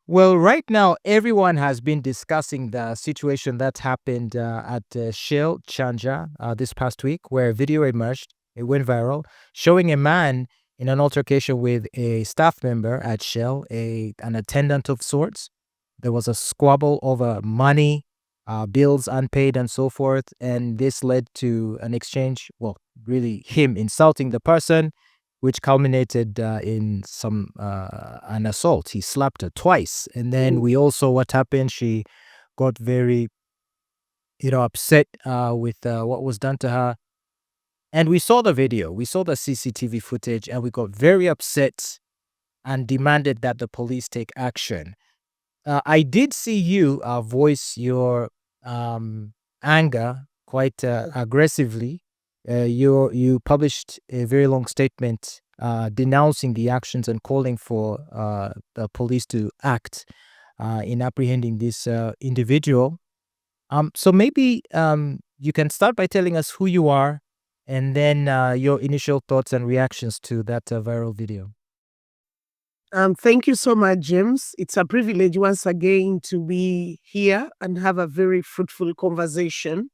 Well, right now, everyone has been discussing the situation that happened at Shell Chanja this past week, where a video emerged. It went viral, showing a man in an altercation with a staff member at Shell, an attendant of sorts. There was a squabble over money, bills unpaid, and so forth. And this led to an exchange, well, really him insulting the person, which culminated in an assault. He slapped her twice, and then we all saw what happened. She got very, upset with what was done to her. And we saw the video, we saw the CCTV footage, and we got very upset and demanded that the police take action. I did see you voice your anger quite aggressively. You published a very long statement denouncing the actions and calling for the police to act in apprehending this individual. So maybe you can start by telling us who you are, and then your initial thoughts and reactions to that viral video. Thank you so much, James. It's a privilege once again to be here and have a very fruitful conversation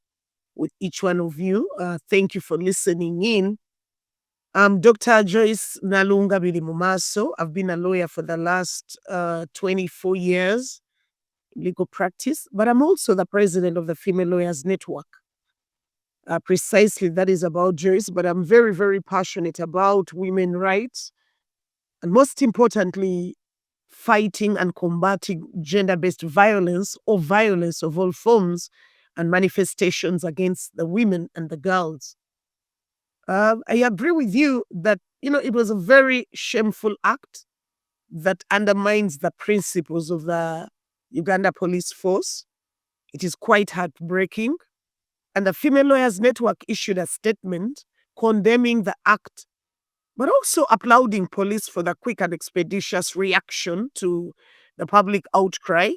with each one of you. Thank you for listening in. I'm Dr. Joyce Nalunga Mumaso. I've been a lawyer for the last 24 years, legal practice, but I'm also the president of the Female Lawyers Network. Precisely, that is about Joyce, but I'm very, very passionate about women's rights and most importantly, fighting and combating gender-based violence or violence of all forms and manifestations against the women and the girls. I agree with you that, it was a very shameful act that undermines the principles of the Uganda Police Force. It is quite heartbreaking. And the Female Lawyers Network issued a statement condemning the act, but also applauding police for the quick and expeditious reaction to the public outcry.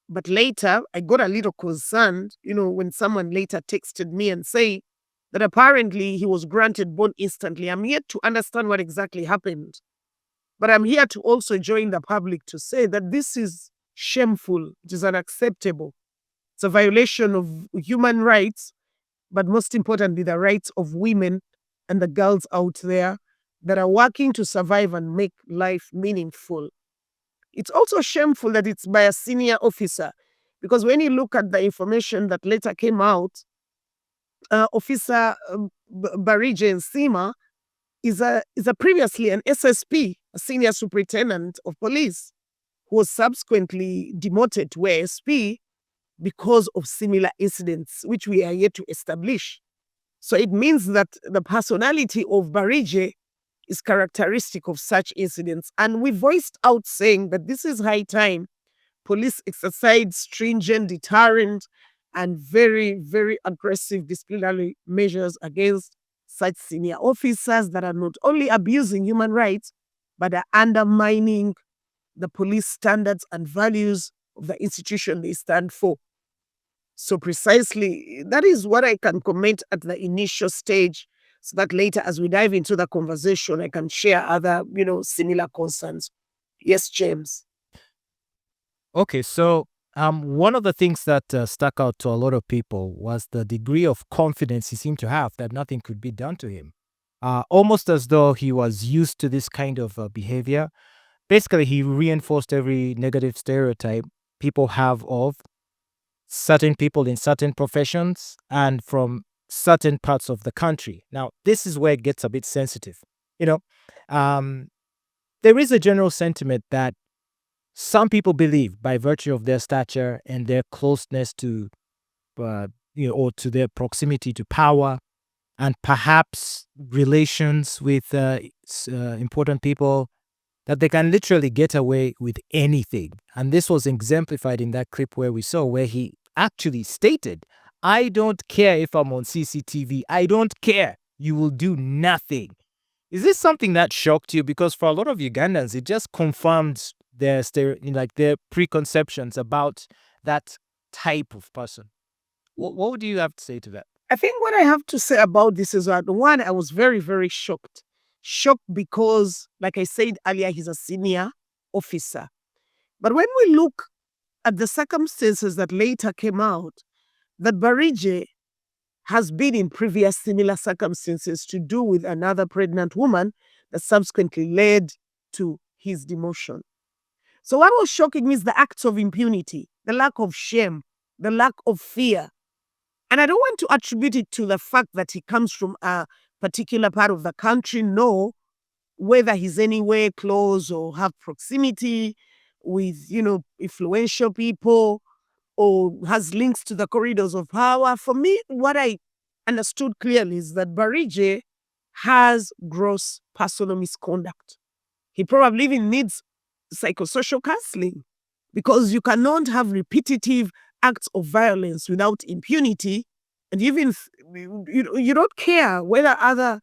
But later, I got a little concerned, when someone later texted me and say that apparently he was granted bond instantly. I'm yet to understand what exactly happened. But I'm here to also join the public to say that this is shameful. It is unacceptable. It's a violation of human rights, but most importantly, the rights of women and the girls out there that are working to survive and make life meaningful. It's also shameful that it's by a senior officer, because when you look at the information that later came out, Officer Barije Nsiima is a previously an SSP, a senior superintendent of police, who was subsequently demoted to ASP because of similar incidents, which we are yet to establish. So it means that the personality of Barije is characteristic of such incidents. And we voiced out saying that this is high time police exercise stringent, deterrent, and very, very aggressive disciplinary measures against such senior officers that are not only abusing human rights, but are undermining the police standards and values of the institution they stand for. So precisely, that is what I can comment at the initial stage, so that later as we dive into the conversation, I can share other, similar concerns. Yes, James. Okay, so one of the things that stuck out to a lot of people was the degree of confidence he seemed to have that nothing could be done to him. Almost as though he was used to this kind of behavior. Basically, he reinforced every negative stereotype people have of certain people in certain professions and from certain parts of the country. Now, this is where it gets a bit sensitive. You know, um, there is a general sentiment that some people believe, by virtue of their stature and their closeness to, or to their proximity to power, and perhaps relations with important people, that they can literally get away with anything. And this was exemplified in that clip where we saw where he actually stated, I don't care if I'm on CCTV. I don't care. You will do nothing. Is this something that shocked you? Because for a lot of Ugandans, it just confirmed their preconceptions about that type of person. What would you have to say to that? I think what I have to say about this is that one, I was very, very shocked. Shocked because, like I said earlier, he's a senior officer. But when we look at the circumstances that later came out, that Barige has been in previous similar circumstances to do with another pregnant woman that subsequently led to his demotion. So, what was shocking me is the acts of impunity, the lack of shame, the lack of fear. And I don't want to attribute it to the fact that he comes from a particular part of the country, no, whether he's anywhere close or have proximity with, influential people or has links to the corridors of power. For me, what I understood clearly is that Barige has gross personal misconduct. He probably even needs psychosocial counseling because you cannot have repetitive acts of violence without impunity. And even you don't care whether other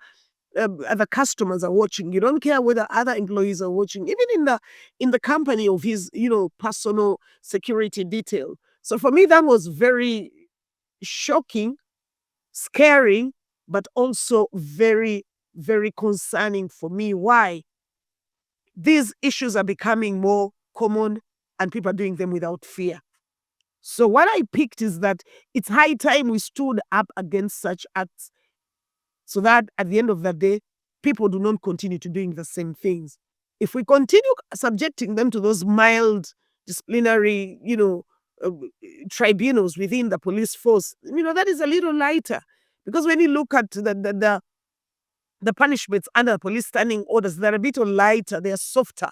customers are watching. You don't care whether other employees are watching, even in the company of his personal security detail. So for me, that was very shocking, scary, but also very, very concerning for me. Why? These issues are becoming more common and people are doing them without fear. So what I picked is that it's high time we stood up against such acts so that at the end of the day, people do not continue to doing the same things. If we continue subjecting them to those mild disciplinary, uh, tribunals within the police force, that is a little lighter. Because when you look at the punishments under police standing orders, they're a bit lighter, they're softer.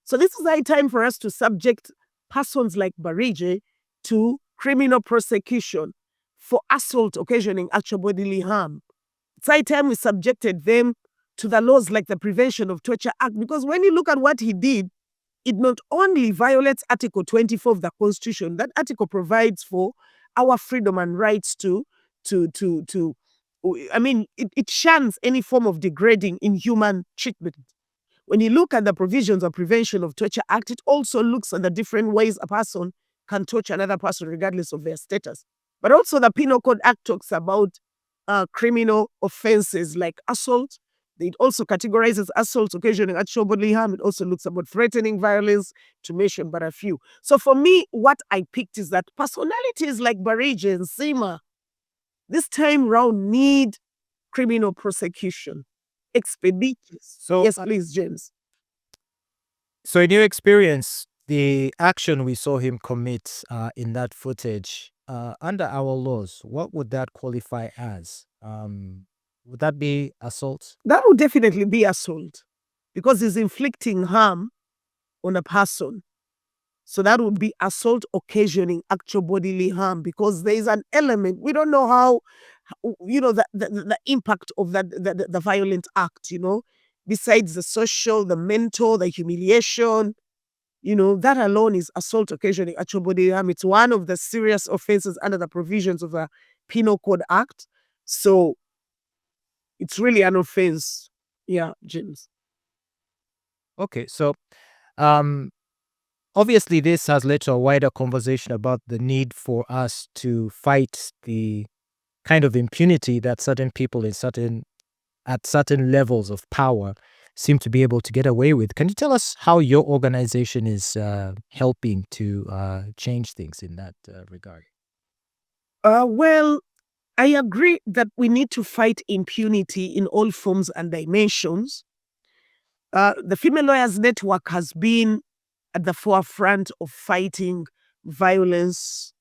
So this is high time for us to subject persons like Barige to criminal prosecution for assault occasioning actual bodily harm. It's high time we subjected them to the laws like the Prevention of Torture Act, because when you look at what he did, it not only violates Article 24 of the Constitution, that article provides for our freedom and rights to it shuns any form of degrading, inhuman treatment. When you look at the provisions of Prevention of Torture Act, it also looks at the different ways a person can torture another person regardless of their status. But also the Penal Code Act talks about criminal offenses like assault. It also categorizes assault occasioning actual bodily harm. It also looks about threatening violence, to mention but a few. So for me, what I picked is that personalities like Barige and Nsiima this time round need criminal prosecution. Expeditious. So, Yes, please, James. so in your experience, the action we saw him commit in that footage, under our laws, what would that qualify as? Would that be assault? That would definitely be assault because he's inflicting harm on a person. So that would be assault occasioning actual bodily harm because there is an element. We don't know how, the impact of the violent act, besides the social, the mental, the humiliation, that alone is assault occasioning actual bodily harm. It's one of the serious offenses under the provisions of the Penal Code Act. So it's really an offense. Yeah, James. Okay, so um, obviously this has led to a wider conversation about the need for us to fight the kind of impunity that certain people at certain levels of power seem to be able to get away with. Can you tell us how your organization is helping to change things in that regard? Well, I agree that we need to fight impunity in all forms and dimensions. The Female Lawyers Network has been at the forefront of fighting violence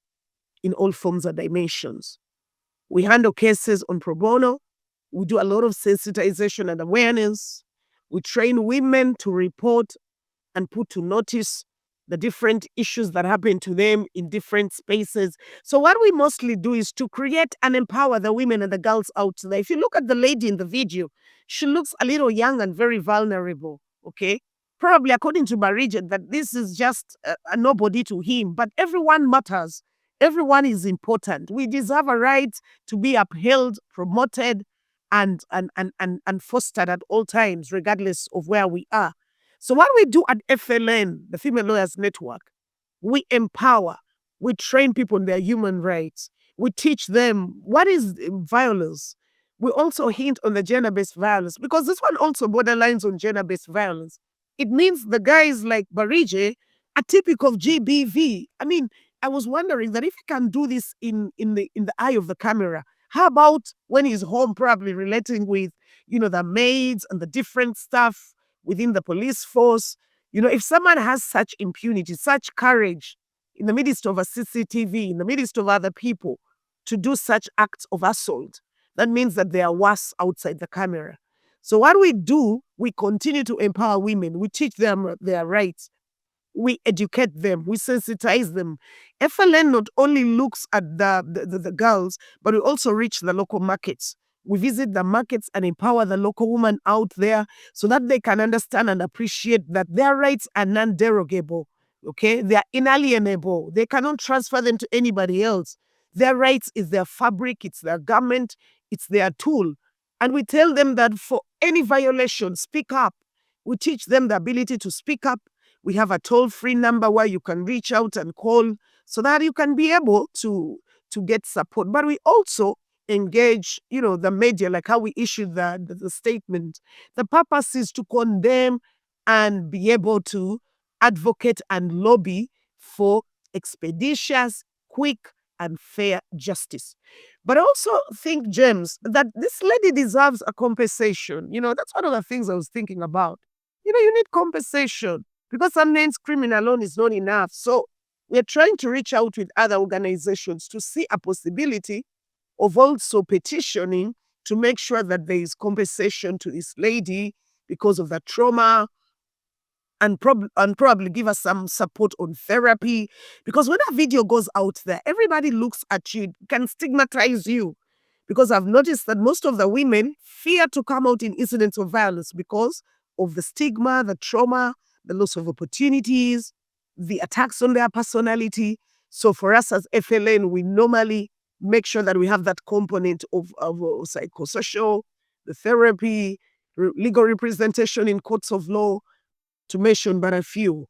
in all forms and dimensions. We handle cases on pro bono. We do a lot of sensitization and awareness. We train women to report and put to notice the different issues that happen to them in different spaces. So what we mostly do is to create and empower the women and the girls out there. If you look at the lady in the video, she looks a little young and very vulnerable, okay? Probably according to Barige, that this is just a nobody to him, but everyone matters. Everyone is important. We deserve a right to be upheld, promoted, and fostered at all times, regardless of where we are. So what we do at FLN, the Female Lawyers Network, we empower, we train people in their human rights, we teach them what is violence. We also hint on the gender-based violence because this one also borderlines on gender-based violence. It means the guys like Barige atypical GBV. I mean, I was wondering that if he can do this in the eye of the camera, how about when he's home, probably relating with, the maids and the different stuff within the police force? If someone has such impunity, such courage in the midst of a CCTV, in the midst of other people, to do such acts of assault, that means that they are worse outside the camera. So what we do, we continue to empower women. We teach them their rights. We educate them, we sensitize them. FLN not only looks at the girls, but we also reach the local markets. We visit the markets and empower the local woman out there so that they can understand and appreciate that their rights are non-derogable. Okay, they are inalienable. They cannot transfer them to anybody else. Their rights is their fabric, it's their garment, it's their tool. And we tell them that for any violation, speak up. We teach them the ability to speak up. We have a toll-free number where you can reach out and call so that you can be able to get support. But we also engage, the media, like how we issued the statement. The purpose is to condemn and be able to advocate and lobby for expeditious, quick, and fair justice. But I also think, James, that this lady deserves a compensation. That's one of the things I was thinking about. You need compensation because sometimes criminal alone is not enough. So we're trying to reach out with other organizations to see a possibility of also petitioning to make sure that there is compensation to this lady because of the trauma, and probably give us some support on therapy. Because when a video goes out there, everybody looks at you, can stigmatize you. Because I've noticed that most of the women fear to come out in incidents of violence because of the stigma, the trauma, the loss of opportunities, the attacks on their personality. So for us as FLN, we normally make sure that we have that component of psychosocial, the therapy, legal representation in courts of law, to mention but a few.